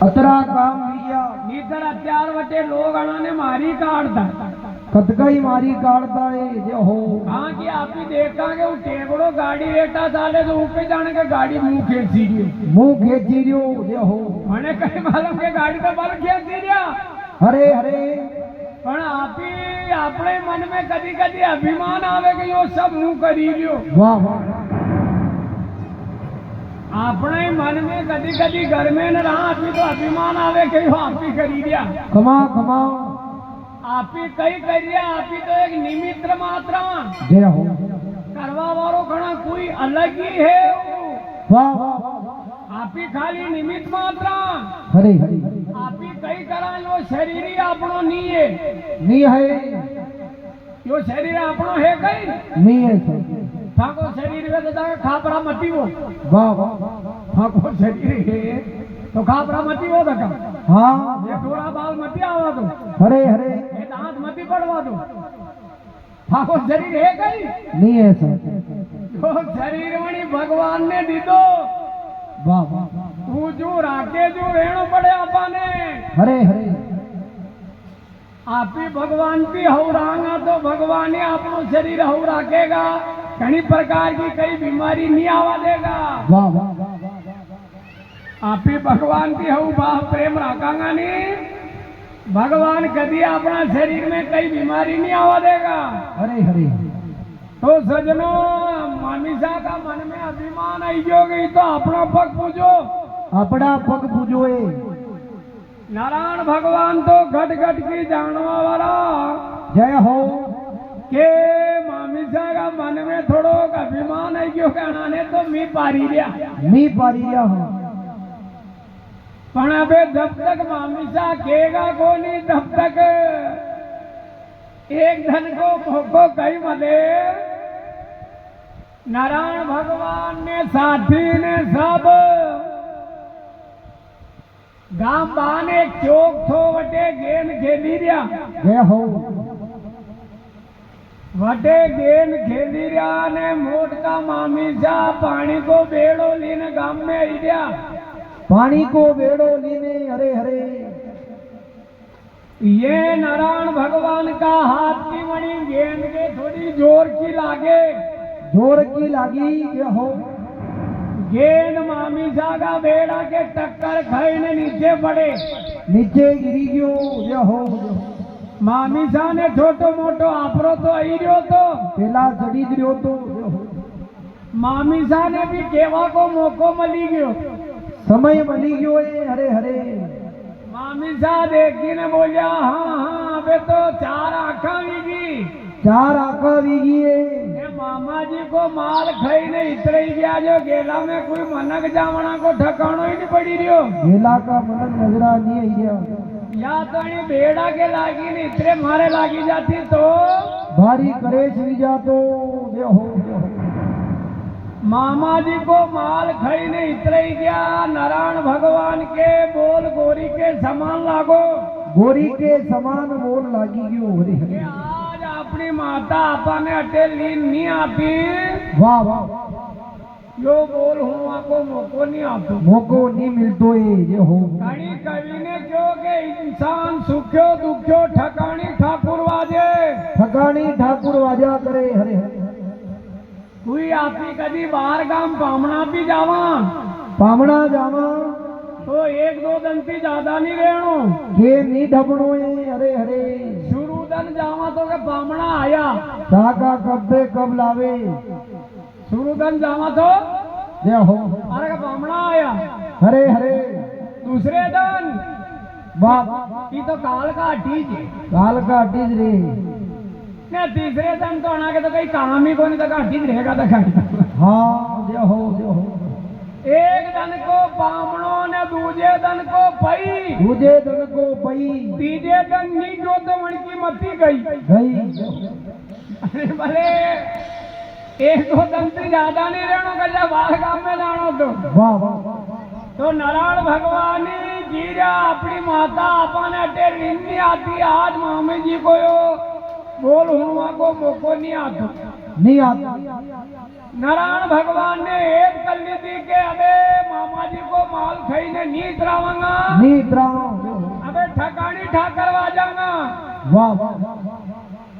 अतरा काम लिया नीतर अत्यार वटे लोग अणाने मारी काटता कतकई मारी काटता है जो हो हाँ कि आप ही देखा के वो टेबड़ो गाड़ी रेटा चाले तो ऊपर जाने के गाड़ी मुंह खेची रियो जो हो मने कहीं मालूम के गाड़ी तो बल खेची रिया हरे हरे पण आपी अपने मन में कदी कदी अभिमान आवे कि यो सब मुंह करी रियो वाह वाह अपने मन में कदी कदी घर में न रहा आपी तो अभिमान आवे कि यो आपी करी रिया कमा कमा आपी कई करिया आपी तो एक निमित्त मात्र जय हो करवा वालो घना कोई अलग ही है वाह वाह आपी खाली निमित्त मात्र हरे हरे आपी कई करा यो शरीर ही आपनो नहीं है नी है यो शरीर आपनो है कई नी है सर ठाको शरीर में तो खापरा मती वो वाह वाह ठाको शरीर है तो खापरा मती वो तक हाँ ये थोड़ा बाल मती आवा दो हरे हरे ये दांत मती पड़वा दो ठाको शरीर है कई नी है सर तो शरीर वणी भगवान ने दी दो वाह वाह तू जो राके जो रहनो पड़े आपाने हरे हरे आप ही भगवान की हऊ रहांगा तो भगवान ही अपनो शरीर हऊ राखेगा कई प्रकार की कई बीमारी नहीं आवा देगा वाह वाह वाह आप ही भगवान की हऊ भाव प्रेम रखांगा नहीं भगवान कभी अपना शरीर में कई बीमारी नहीं आवा देगा हरे हरे तो सजनों मामिसा का मन में अभिमान आई जो गई तो अपना पग पूजो अपना पग पूजोए नारायण भगवान तो घट घट की जानवा वाला जय हो के मामिसा का मन में थोड़ो अभिमान आई क्यों कहना ने तो मी पारी लिया मी पारिया हूँ पण अबे जब तक मामिसा केगा को नहीं तब तक एक धन को भोको कई मदे नारायण भगवान ने साथी ने सब गांव बान एक चौक थो वटे गेन खेली रिया जय हो वटे गेन खेली रिया ने मोट का मामिसा पानी को बेड़ो लीने गांव में आई रिया पानी को बेड़ो लीने हरे हरे ये नारायण भगवान का हाथ की मणि गेंद के थोड़ी जोर की लागे जोर की लागी जय हो गेंद मामिसा का बेड़ा के टक्कर खाई ने नीचे पड़े नीचे गिरी गयो जय हो मामिसा ने छोटो मोटो आपरो तो आई रहो तो पेला चढ़ी गयो तो जय हो मामिसा ने भी केवा को मौको मली गयो समय मली गयो हरे हरे मामिसा देखी ने बोलिया हाँ हाँ अबे तो चार आंखा वीगी चार आका वीगी ये मामा जी को माल खाई ने इतरे ही गया जो गेला में कोई मनक जावना को ठकानो ही नहीं पड़ी रियो गेला का मन नजरा नहीं आई गया या तो ये बेड़ा के लागी ने इतरे मारे लागी जाती तो भारी करे सुई जा तो जय हो मामा जी को माल खाई ने इतरे ही गया नारायण भगवान के बोल गोरी के समान लागो गोरी के समान बोल लागी गयो हरे कि हरे आज अपनी माता आपा ने अटे लीन नहीं आती वाह वाह यो बोल हुआ को मौको नहीं आतो मौको नहीं मिलतो ये हो घणी कवि ने क्यों के इंसान सुख्यो दुख्यो ठकानी ठाकुर वाजे ठकानी ठाकुर वाजा करे हरे हरे कोई आपी कदी बाहर गांव पामना भी जावा पामना जावा तो एक दो दिन से ज्यादा नहीं रहनो ये नहीं ढबणो हरे हरे शुरू दिन जावा तो के पामना आया साका कब पे कब लावे शुरू दिन जावा तो जय हो अरे का पामना आया हरे हरे दूसरे दिन बाप ये तो काल का ठीक है काल का अटीज रे ने तीसरे दिन तो आना के तो कहीं काम ही कोई तक ठीक रहेगा तो हाँ जय हो एक दिन को बामणों ने दूजे दिन को पई दूजे दिन को पई तीजे दिन नी जो तो की मती गई गई भले एक दो दिन से ज्यादा नहीं रहना कर जा बाहर काम में जानो तो वाह वाह तो नारायण भगवान गिरा अपनी माता अपन अटे नहीं आती आज मामी जी को यो बोल हुआ को मौको नहीं आता नहीं आता नारायण भगवान ने एक कर ली थी कि अबे मामा जी को माल खाई नीत रावांगा नीत राम अबे ठकानी ठा करवा जाऊंगा वाह वाह वाह वाह